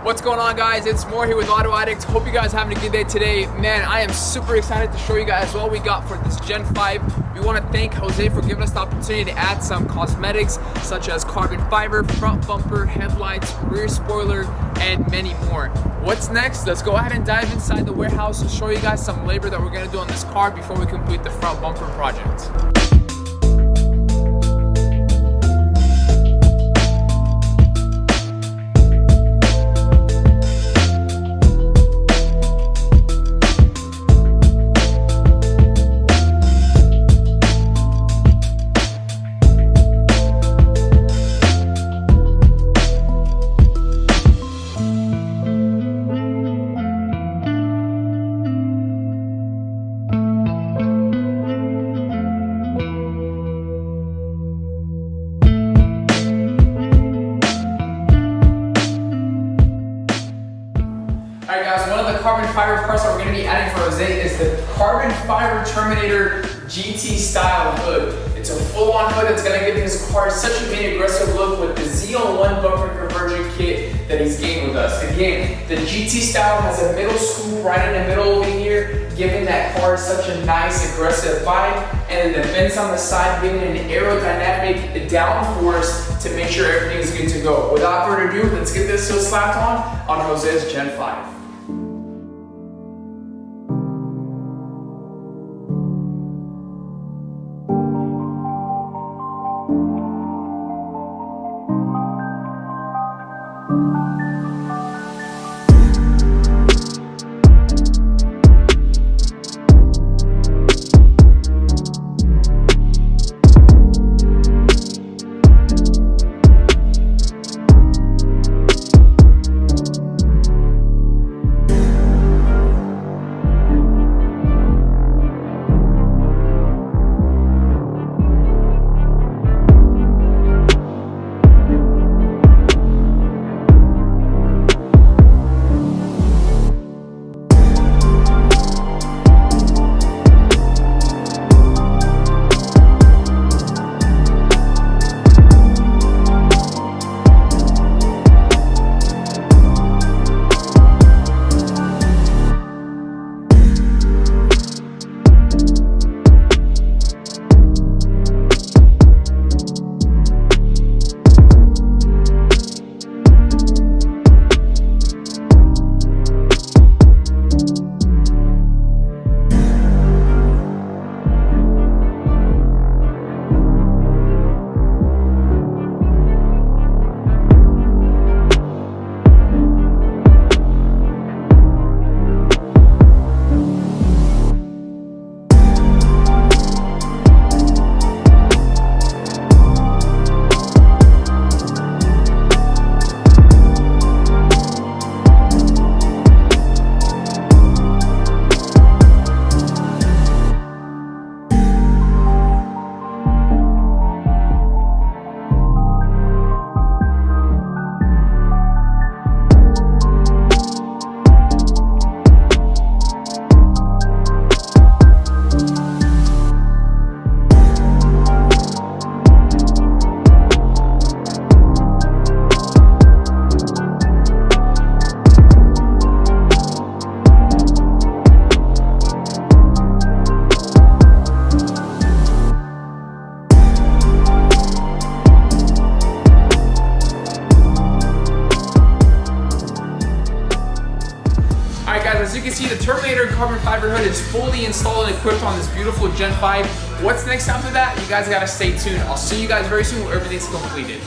What's going on, guys? It's Moore here with Addict. Hope you guys are having a good day today. Man, I am super excited to show you guys what we got for this Gen 5. We want to thank Jose for giving us the opportunity to add some cosmetics such as carbon fiber, front bumper, headlights, rear spoiler, and many more. What's next? Let's go ahead and dive inside the warehouse and show you guys some labor that we're going to do on this car before we complete the front bumper project. Alright guys, one of the carbon fiber parts that we're going to be adding for Jose is the carbon fiber Terminator GT style hood. It's a full-on hood that's going to give his car such a big aggressive look with the ZL1 Bumper conversion kit that he's getting with us. Again, the GT style has a middle scoop right in the middle over here, giving that car such a nice aggressive vibe, and then the vents on the side giving an aerodynamic downforce to make sure everything is good to go. Without further ado, let's get this hood slapped on Jose's Gen 5. As you can see, the Terminator carbon fiber hood is fully installed and equipped on this beautiful Gen 5. What's next after that? You guys gotta stay tuned. I'll see you guys very soon when everything's completed.